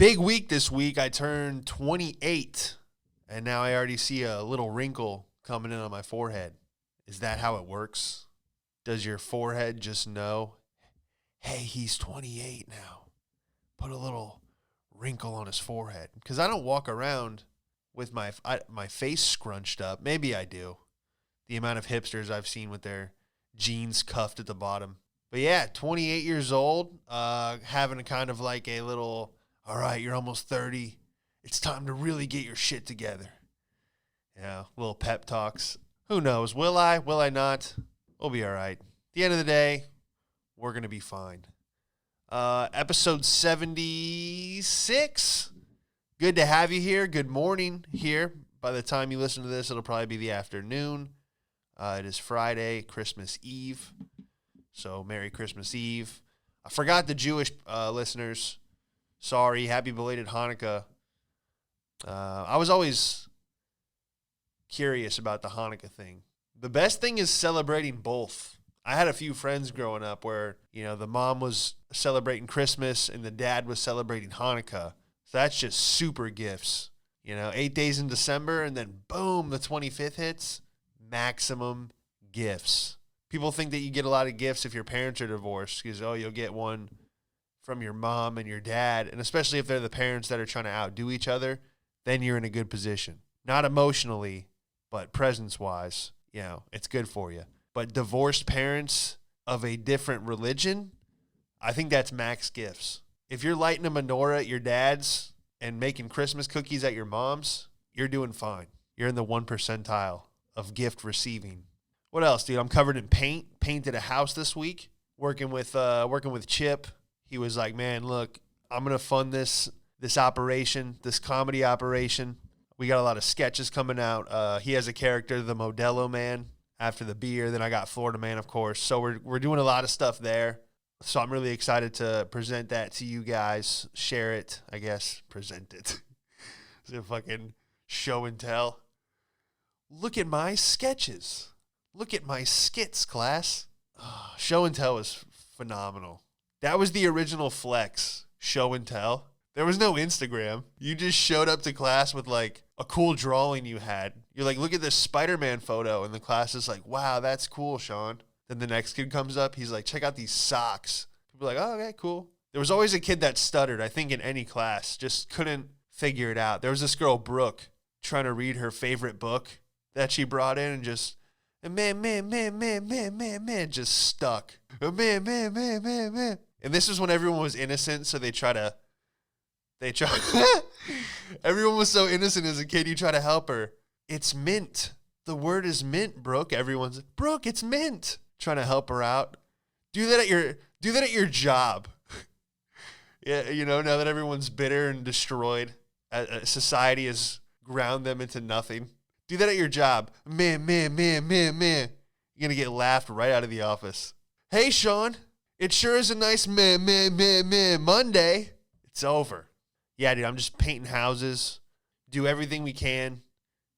Big week this week. I turned 28, and now I already see a little wrinkle coming in on my forehead. Is that how it works? Does your forehead just know, hey, he's 28 now? Put a little wrinkle on his forehead. Because I don't walk around with my face scrunched up. Maybe I do. The amount of hipsters I've seen with their jeans cuffed at the bottom. But yeah, 28 years old, having a kind of like a little, all right, you're almost 30. It's time to really get your shit together. Yeah, little pep talks. Who knows? Will I? Will I not? We'll be all right. At the end of the day, we're going to be fine. Episode 76. Good to have you here. Good morning here. By the time you listen to this, it'll probably be the afternoon. It is Friday, Christmas Eve. So, Merry Christmas Eve. I forgot the Jewish listeners. Sorry. Happy belated Hanukkah. I was always curious about the Hanukkah thing. The best thing is celebrating both. I had a few friends growing up where, the mom was celebrating Christmas and the dad was celebrating Hanukkah. So that's just super gifts. 8 days in December and then boom, the 25th hits. Maximum gifts. People think that you get a lot of gifts if your parents are divorced because, you'll get one from your mom and your dad. And especially if they're the parents that are trying to outdo each other, then you're in a good position. Not emotionally, but presence-wise, it's good for you. But divorced parents of a different religion, I think that's max gifts. If you're lighting a menorah at your dad's and making Christmas cookies at your mom's, you're doing fine. You're in the 1 percentile of gift receiving. What else, dude? I'm covered in paint. Painted a house this week. Working with Chip. He was like, man, look, I'm gonna fund this operation, this comedy operation. We got a lot of sketches coming out. He has a character, the Modelo Man, after the beer. Then I got Florida Man, of course. So we're doing a lot of stuff there. So I'm really excited to present that to you guys. Share it, I guess. Present it. It's a fucking show and tell. Look at my sketches. Look at my skits, class. Oh, show and tell was phenomenal. That was the original flex, show and tell. There was no Instagram. You just showed up to class with like a cool drawing you had. You're like, look at this Spider-Man photo. And the class is like, wow, that's cool, Sean. Then the next kid comes up. He's like, check out these socks. People are like, oh, okay, cool. There was always a kid that stuttered, I think, in any class. Just couldn't figure it out. There was this girl, Brooke, trying to read her favorite book that she brought in and just, man, just stuck. Man. And this was when everyone was innocent, so everyone was so innocent as a kid, you try to help her. It's mint. The word is mint, Brooke. Everyone's, Brooke, it's mint. Trying to help her out. Do that at your job. Yeah, now that everyone's bitter and destroyed, society has ground them into nothing. Do that at your job. Man. You're going to get laughed right out of the office. Hey, Sean, it sure is a nice Monday. It's over. Yeah, dude, I'm just painting houses. Do everything we can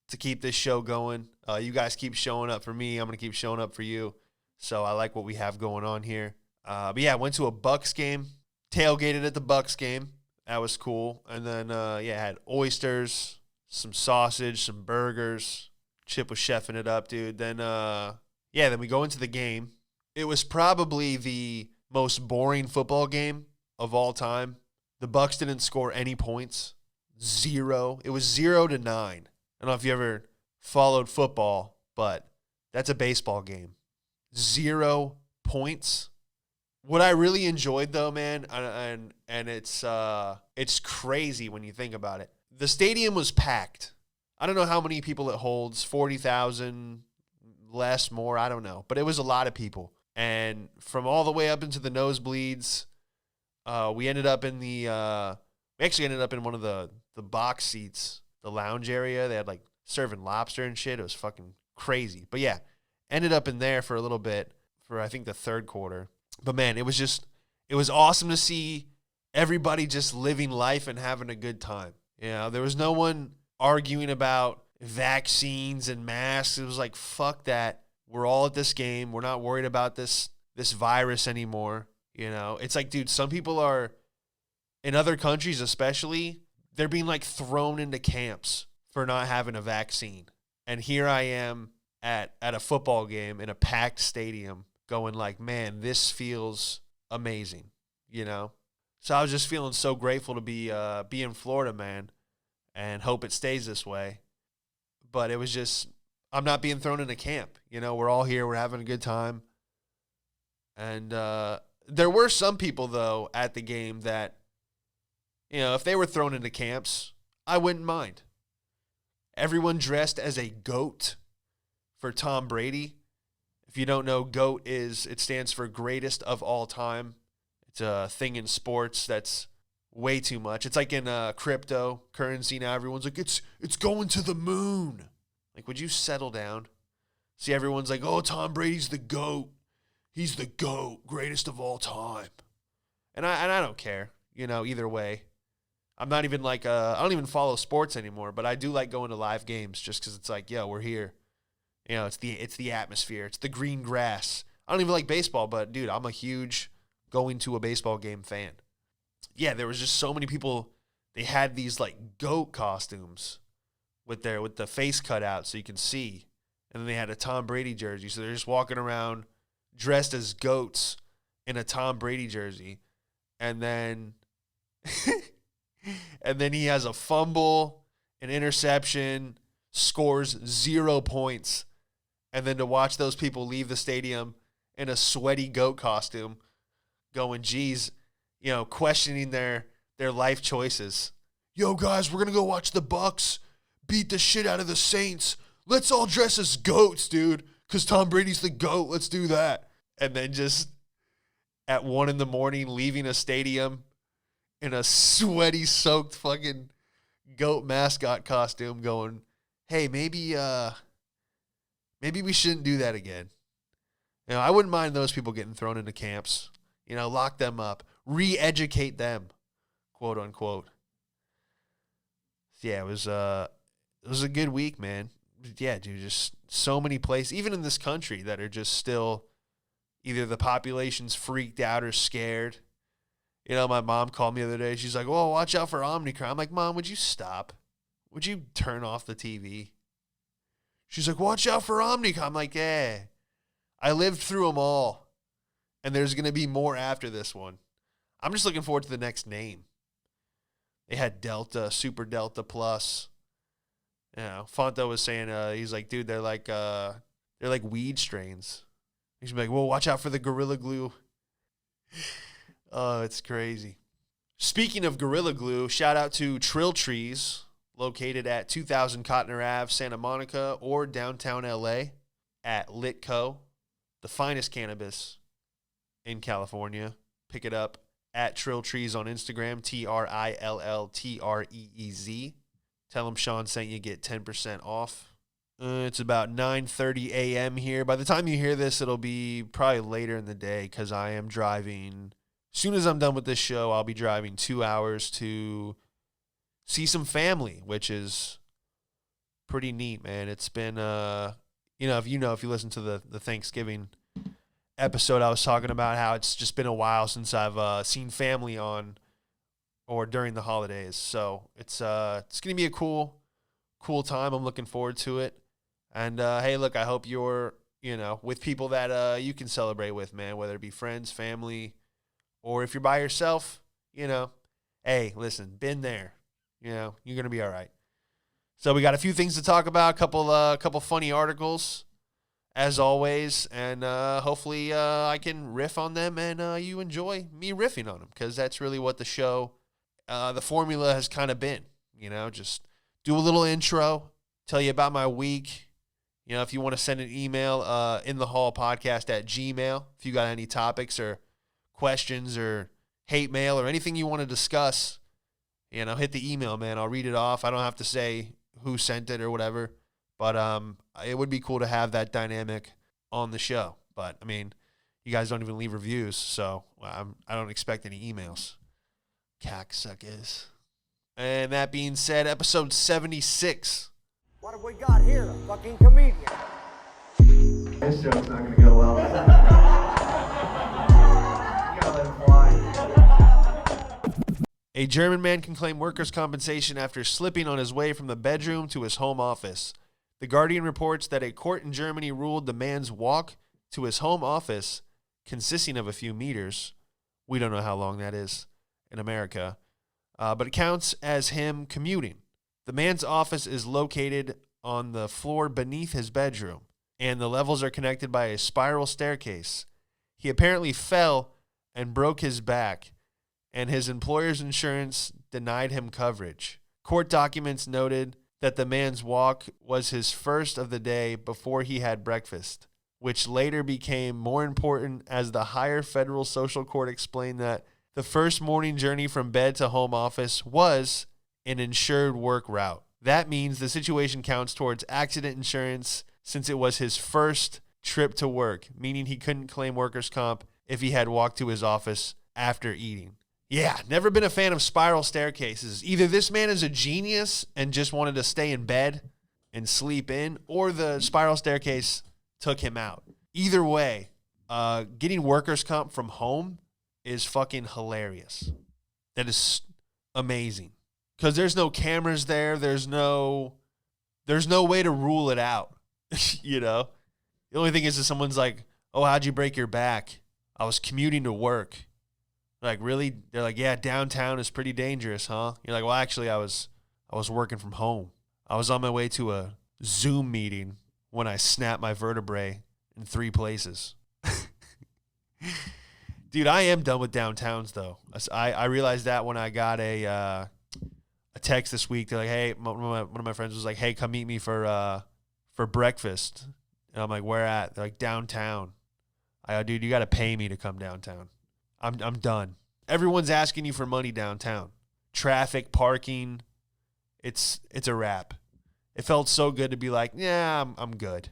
to keep this show going. You guys keep showing up for me. I'm going to keep showing up for you. So I like what we have going on here. But yeah, went to a Bucks game. Tailgated at the Bucks game. That was cool. And then, had oysters, some sausage, some burgers. Chip was chefing it up, dude. Then, then we go into the game. It was probably the most boring football game of all time. The Bucks didn't score any points. 0. It was 0-9. I don't know if you ever followed football, but that's a baseball game. 0 points. What I really enjoyed, though, man, and it's crazy when you think about it. The stadium was packed. I don't know how many people it holds, 40,000, less, more, I don't know. But it was a lot of people. And from all the way up into the nosebleeds, we actually ended up in one of the box seats, the lounge area. They had like serving lobster and shit. It was fucking crazy. But yeah, ended up in there for a little bit for I think the third quarter. But man, it was awesome to see everybody just living life and having a good time. There was no one arguing about vaccines and masks. It was like, fuck that. We're all at this game. We're not worried about this virus anymore. It's like, dude, some people are in other countries especially, they're being like thrown into camps for not having a vaccine. And here I am at a football game in a packed stadium going like, man, this feels amazing, you know? So I was just feeling so grateful to be in Florida, man, and hope it stays this way. But it was just, I'm not being thrown into camp. You know, we're all here. We're having a good time. And there were some people, though, at the game that, you know, if they were thrown into camps, I wouldn't mind. Everyone dressed as a GOAT for Tom Brady. If you don't know, GOAT it stands for greatest of all time. It's a thing in sports that's way too much. It's like in cryptocurrency now. Everyone's like, it's going to the moon. Like, would you settle down? See, everyone's like, oh, Tom Brady's the GOAT. He's the GOAT, greatest of all time. And I don't care, you know, either way. I'm not even like, I don't even follow sports anymore, but I do like going to live games just because it's like, yo, we're here. You know, it's the atmosphere. It's the green grass. I don't even like baseball, but, dude, I'm a huge going to a baseball game fan. Yeah, there was just so many people. They had these, like, GOAT costumes with the face cut out so you can see. And then they had a Tom Brady jersey. So they're just walking around dressed as goats in a Tom Brady jersey. And then he has a fumble, an interception, scores 0 points. And then to watch those people leave the stadium in a sweaty goat costume going, geez, you know, questioning their life choices. Yo, guys, we're going to go watch the Bucks beat the shit out of the Saints. Let's all dress as goats, dude, because Tom Brady's the GOAT. Let's do that. And then just at 1 a.m, leaving a stadium in a sweaty, soaked fucking GOAT mascot costume going, hey, maybe we shouldn't do that again. You know, I wouldn't mind those people getting thrown into camps. You know, lock them up. Re-educate them, quote unquote. Yeah, it was a good week, man. Yeah, dude, just so many places, even in this country, that are just still either the population's freaked out or scared. You know, my mom called me the other day. She's like, "Oh, watch out for Omicron." I'm like, "Mom, would you stop? Would you turn off the TV?" She's like, "Watch out for Omicron." I'm like, "Yeah, I lived through them all, and there's going to be more after this one." I'm just looking forward to the next name. They had Delta, Super Delta Plus. You know, Fonto was saying, he's like, dude, they're like weed strains. He's like, well, watch out for the Gorilla Glue. Oh, it's crazy. Speaking of Gorilla Glue, shout out to Trill Trees, located at 2000 Cotner Ave, Santa Monica, or downtown LA at Litco, the finest cannabis in California. Pick it up at Trill Trees on Instagram, TRILLTREEZ. Tell them Sean sent you, get 10% off. It's about 9:30 a.m. here. By the time you hear this, it'll be probably later in the day because I am driving. As soon as I'm done with this show, I'll be driving 2 hours to see some family, which is pretty neat, man. It's been, if you listen to the Thanksgiving episode, I was talking about how it's just been a while since I've seen family on or during the holidays. So it's going to be a cool time. I'm looking forward to it. And, hey, look, I hope you're, with people that you can celebrate with, man, whether it be friends, family, or if you're by yourself, hey, listen, been there, you're going to be all right. So we got a few things to talk about, a couple funny articles, as always, and hopefully I can riff on them and you enjoy me riffing on them, because that's really what the show, the formula has kind of been, just do a little intro, tell you about my week. If you want to send an email, inthehallpodcast@gmail.com, if you got any topics or questions or hate mail or anything you want to discuss, hit the email, man. I'll read it off. I don't have to say who sent it or whatever, but it would be cool to have that dynamic on the show. But, you guys don't even leave reviews, so I don't expect any emails. Cocksuckers. And that being said, episode 76. What have we got here? A fucking comedian. This joke's not gonna go well. You gotta let it fly. A German man can claim workers' compensation after slipping on his way from the bedroom to his home office. The Guardian reports that a court in Germany ruled the man's walk to his home office, consisting of a few meters, we don't know how long that is in America, but it counts as him commuting. The man's office is located on the floor beneath his bedroom, and the levels are connected by a spiral staircase. He apparently fell and broke his back, and his employer's insurance denied him coverage. Court documents noted that the man's walk was his first of the day before he had breakfast, which later became more important as the higher federal social court explained that the first morning journey from bed to home office was an insured work route. That means the situation counts towards accident insurance since it was his first trip to work, meaning he couldn't claim workers' comp if he had walked to his office after eating. Yeah, never been a fan of spiral staircases. Either this man is a genius and just wanted to stay in bed and sleep in, or the spiral staircase took him out. Either way, getting workers' comp from home is fucking hilarious. That is amazing. Because there's no cameras there. There's no way to rule it out. You know? The only thing is that someone's like, oh, how'd you break your back? I was commuting to work. Like, really? They're like, yeah, downtown is pretty dangerous, huh? You're like, well, actually, I was working from home. I was on my way to a Zoom meeting when I snapped my vertebrae in 3 places. Dude, I am done with downtowns, though. I realized that when I got a text this week. They're like, hey, one of my friends was like, hey, come meet me for breakfast. And I'm like, where at? They're like, downtown. I go, dude, you got to pay me to come downtown. I'm done. Everyone's asking you for money downtown. Traffic, parking, it's a wrap. It felt so good to be like, yeah, I'm good.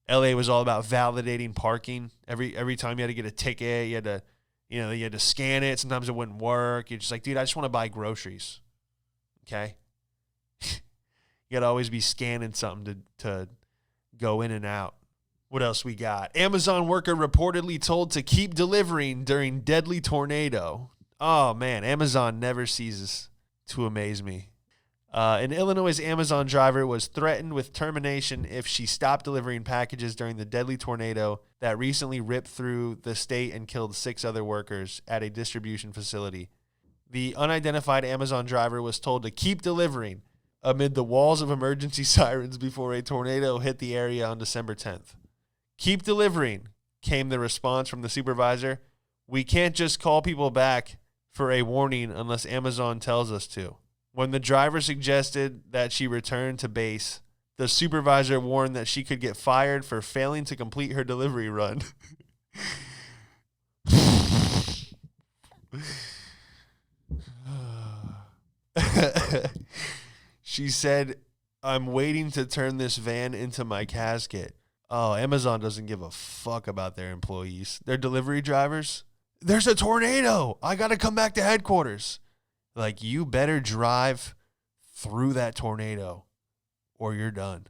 LA was all about validating parking. Every time you had to get a ticket, you had to scan it. Sometimes it wouldn't work. You're just like, dude, I just want to buy groceries. Okay? You got to always be scanning something to go in and out. What else we got? Amazon worker reportedly told to keep delivering during deadly tornado. Oh, man. Amazon never ceases to amaze me. An Illinois Amazon driver was threatened with termination if she stopped delivering packages during the deadly tornado that recently ripped through the state and killed 6 other workers at a distribution facility. The unidentified Amazon driver was told to keep delivering amid the walls of emergency sirens before a tornado hit the area on December 10th. Keep delivering, came the response from the supervisor. We can't just call people back for a warning unless Amazon tells us to. When the driver suggested that she return to base, the supervisor warned that she could get fired for failing to complete her delivery run. She said, I'm waiting to turn this van into my casket. Oh, Amazon doesn't give a fuck about their employees. Their delivery drivers, there's a tornado. I got to come back to headquarters. Like, you better drive through that tornado or you're done.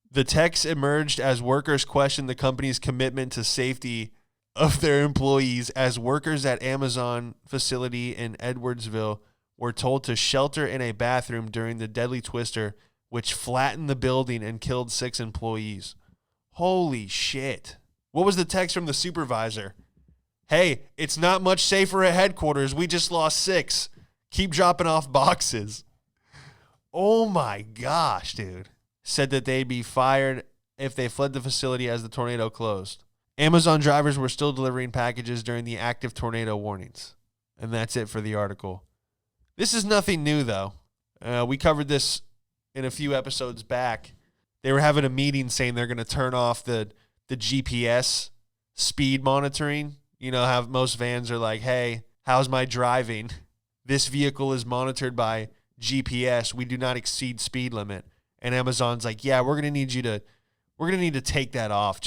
The text emerged as workers questioned the company's commitment to safety of their employees as workers at Amazon facility in Edwardsville were told to shelter in a bathroom during the deadly twister, which flattened the building and killed 6 employees. Holy shit. What was the text from the supervisor? Hey, it's not much safer at headquarters. We just lost 6. Keep dropping off boxes. Oh my gosh, dude. Said that they'd be fired if they fled the facility as the tornado closed. Amazon drivers were still delivering packages during the active tornado warnings. And that's it for the article. This is nothing new, though. We covered this in a few episodes back. They were having a meeting saying they're going to turn off the GPS speed monitoring. You know how most vans are like, hey, how's my driving? This vehicle is monitored by GPS. We do not exceed speed limit. And Amazon's like, yeah, we're going to need to take that off.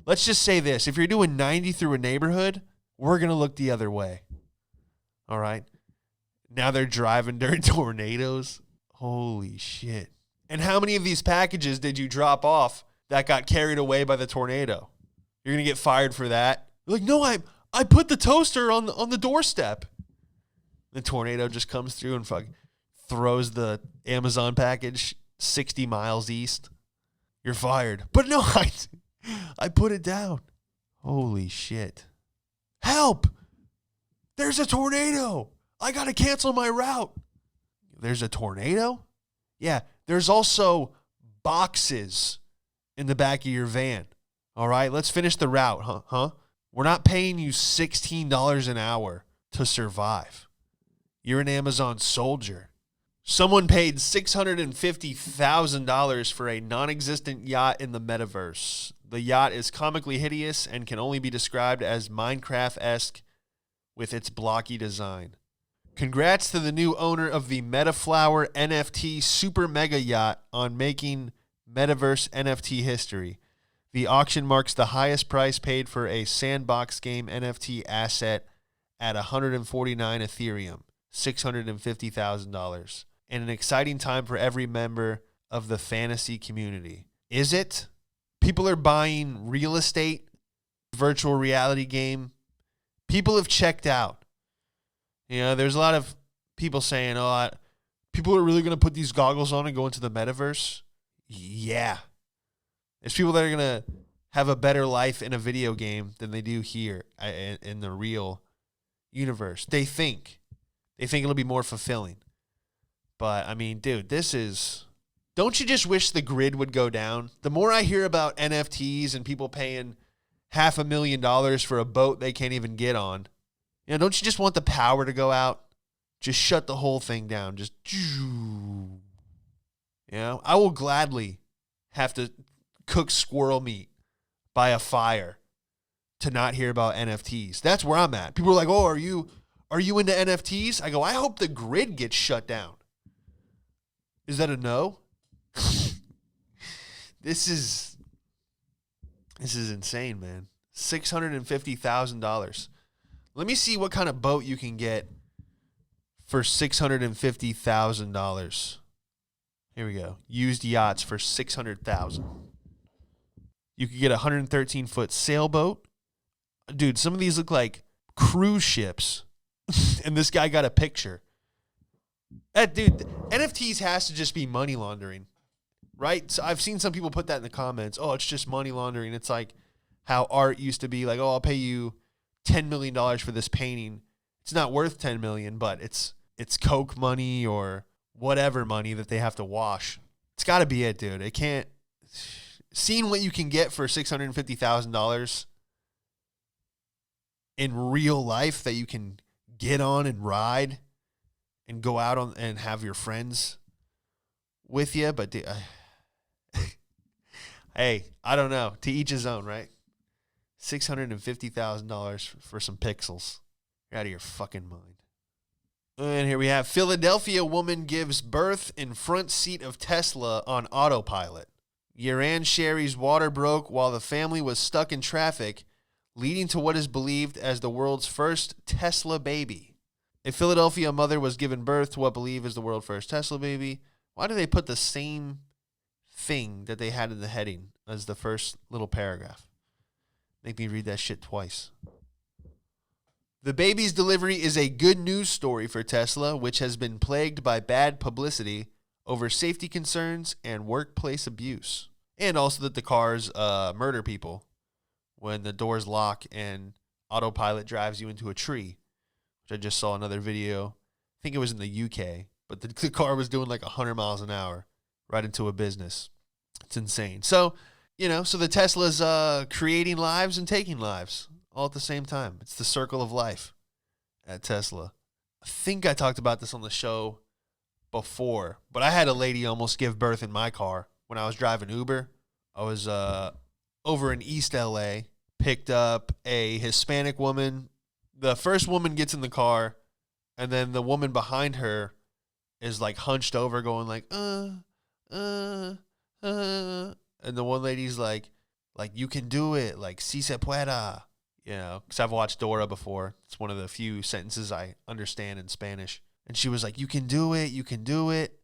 Let's just say this. If you're doing 90 through a neighborhood, we're going to look the other way. All right. Now they're driving during tornadoes. Holy shit. And how many of these packages did you drop off that got carried away by the tornado? You're going to get fired for that? You're like, no, I put the toaster on the doorstep. The tornado just comes through and throws the Amazon package 60 miles east. You're fired. But no, I put it down. Holy shit. Help! There's a tornado! I gotta cancel my route. There's a tornado? Yeah, there's also boxes in the back of your van. All right, let's finish the route, huh? We're not paying you $16 an hour to survive. You're an Amazon soldier. Someone paid $650,000 for a non-existent yacht in the metaverse. The yacht is comically hideous and can only be described as Minecraft-esque with its blocky design. Congrats to the new owner of the Metaflower NFT Super Mega Yacht on making metaverse NFT history. The auction marks the highest price paid for a sandbox game NFT asset at 149 Ethereum, $650,000, and an exciting time for every member of the fantasy community. Is it? People are buying real estate, virtual reality game. People have checked out. You know, there's a lot of people saying, people are really going to put these goggles on and go into the metaverse. Yeah. There's people that are going to have a better life in a video game than they do here in the real universe. They think it'll be more fulfilling. But, I mean, dude, don't you just wish the grid would go down? The more I hear about NFTs and people paying $500,000 for a boat they can't even get on, don't you just want the power to go out? Just shut the whole thing down. I will gladly have to cook squirrel meat by a fire to not hear about NFTs. That's where I'm at. People are like, are you into NFTs? I go, I hope the grid gets shut down. Is that a no? This is insane, man. $650,000. Let me see what kind of boat you can get for $650,000. Here we go. Used yachts for $600,000. You could get a 113-foot sailboat. Dude, some of these look like cruise ships. And this guy got a picture. Dude, NFTs has to just be money laundering, right? So I've seen some people put that in the comments. Oh, it's just money laundering. It's like how art used to be like, I'll pay you $10 million for this painting. It's not worth $10 million, but it's Coke money or whatever money that they have to wash. It's got to be it, dude. It can't. Seeing what you can get for $650,000 in real life that you can get on and ride and go out on and have your friends with you, but hey, I don't know. To each his own, right? $650,000 for some pixels. You're out of your fucking mind. And here we have Philadelphia woman gives birth in front seat of Tesla on autopilot. Yaran Sherry's water broke while the family was stuck in traffic, leading to what is believed as the world's first Tesla baby. A Philadelphia mother was given birth to what believed is the world's first Tesla baby. Why do they put the same thing that they had in the heading as the first little paragraph? Make me read that shit twice. The baby's delivery is a good news story for Tesla, which has been plagued by bad publicity over safety concerns and workplace abuse. And also that the cars murder people when the doors lock and autopilot drives you into a tree, which I just saw another video. I think it was in the UK, but the car was doing like 100 miles an hour right into a business. It's insane. So, so the Tesla's creating lives and taking lives all at the same time. It's the circle of life at Tesla. I think I talked about this on the show before, but I had a lady almost give birth in my car when I was driving Uber. I was over in East LA, picked up a Hispanic woman. The first woman gets in the car, and then the woman behind her is like hunched over going like, and the one lady's like, you can do it, like, si se pueda, because I've watched Dora before. It's one of the few sentences I understand in Spanish. And she was like, you can do it, you can do it.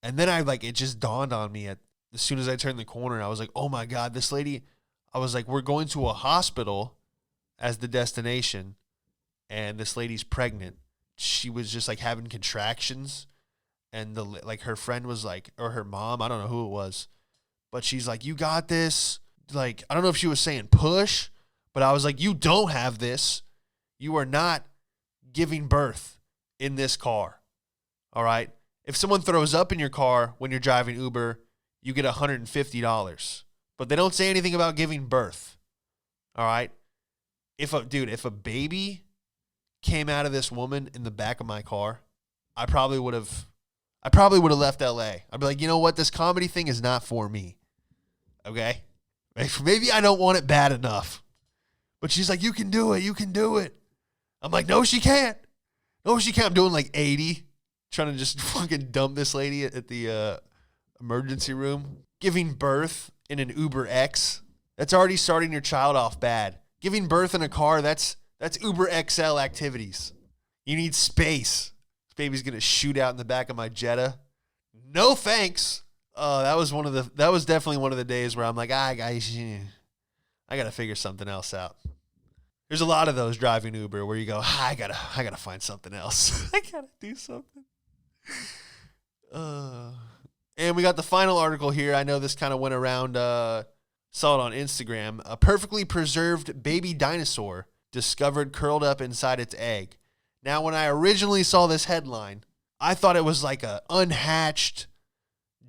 And then it just dawned on me as soon as I turned the corner, I was like, oh my God, this lady, I was like, we're going to a hospital as the destination, and this lady's pregnant. she was just like having contractions, and like her friend was like, or her mom, I don't know who it was, but she's like, you got this. Like, I don't know if she was saying push, but I was like, you don't have this. You are not giving birth in this car. All right. If someone throws up in your car when you're driving Uber, you get $150. But they don't say anything about giving birth. All right. If a baby came out of this woman in the back of my car, I probably would have left LA. I'd be like, you know what? This comedy thing is not for me. Okay. Maybe I don't want it bad enough. But she's like, you can do it. You can do it. I'm like, no, she can't. No, she can't. I'm doing like 80, trying to just fucking dump this lady at the emergency room. Giving birth in an Uber X, that's already starting your child off bad. Giving birth in a car, that's Uber XL activities. You need space. This baby's going to shoot out in the back of my Jetta. No thanks. That was definitely one of the days where I'm like, I got to figure something else out. There's a lot of those driving Uber where you go, I gotta find something else. I gotta do something. And we got the final article here. I know this kind of went around, saw it on Instagram. A perfectly preserved baby dinosaur discovered curled up inside its egg. Now, when I originally saw this headline, I thought it was like a unhatched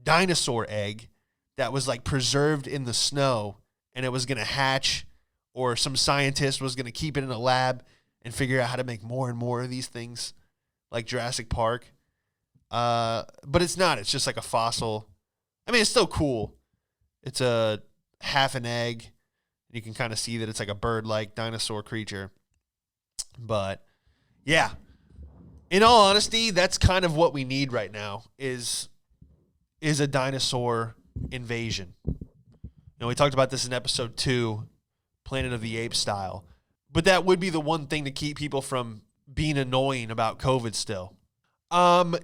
dinosaur egg that was like preserved in the snow and it was going to hatch, or some scientist was going to keep it in a lab and figure out how to make more and more of these things like Jurassic Park. But it's not. It's just like a fossil. I mean, it's still cool. It's a half an egg. You can kind of see that it's like a bird-like dinosaur creature. But yeah, in all honesty, that's kind of what we need right now is a dinosaur invasion. You know, we talked about this in episode 2, Planet of the Apes style. But that would be the one thing to keep people from being annoying about COVID still.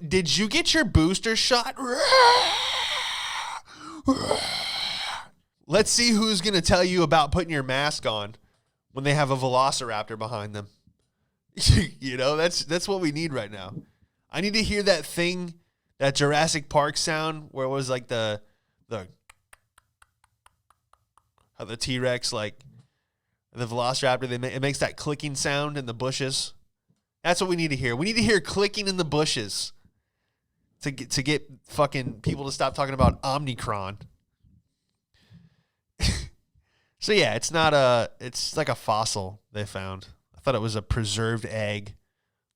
Did you get your booster shot? Let's see who's going to tell you about putting your mask on when they have a velociraptor behind them. You know, that's what we need right now. I need to hear that thing, that Jurassic Park sound where it was like the how the T-Rex, like the velociraptor, it makes that clicking sound in the bushes. That's what we need to hear. We need to hear clicking in the bushes to get fucking people to stop talking about Omicron. So yeah, it's like a fossil they found. I thought it was a preserved egg,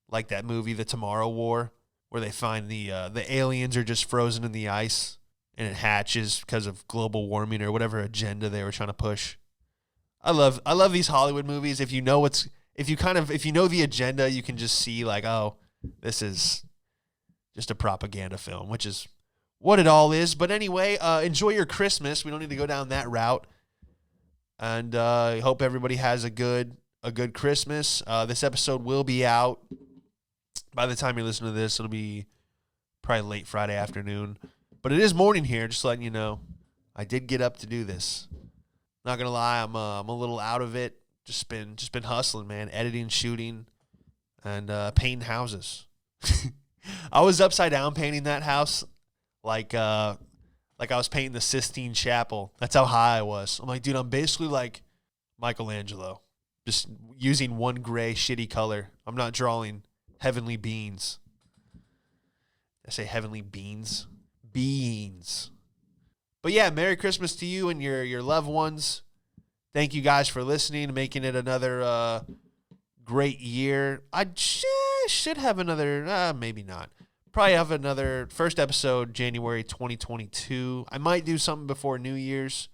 like that movie The Tomorrow War, where they find the aliens are just frozen in the ice and it hatches because of global warming or whatever agenda they were trying to push. I love these Hollywood movies. If you know the agenda, you can just see like, oh, this is just a propaganda film, which is what it all is. But anyway, enjoy your Christmas. We don't need to go down that route. And I hope everybody has a good Christmas. This episode will be out. By the time you're listening to this, it'll be probably late Friday afternoon. But it is morning here, just letting you know. I did get up to do this. Not gonna lie, I'm a little out of it. Just been hustling, man. Editing, shooting, and painting houses. I was upside down painting that house, like I was painting the Sistine Chapel. That's how high I was. I'm like, dude, I'm basically like Michelangelo, just using one gray shitty color. I'm not drawing heavenly beings. I say heavenly beans. Beans. But yeah, Merry Christmas to you and your loved ones. Thank you guys for listening and making it another great year. I should have another, maybe not. Probably have another first episode January 2022. I might do something before New Year's,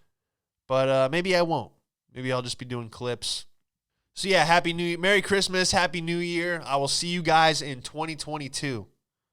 but maybe I won't. Maybe I'll just be doing clips. So yeah, Happy New Year. Merry Christmas. Happy New Year. I will see you guys in 2022.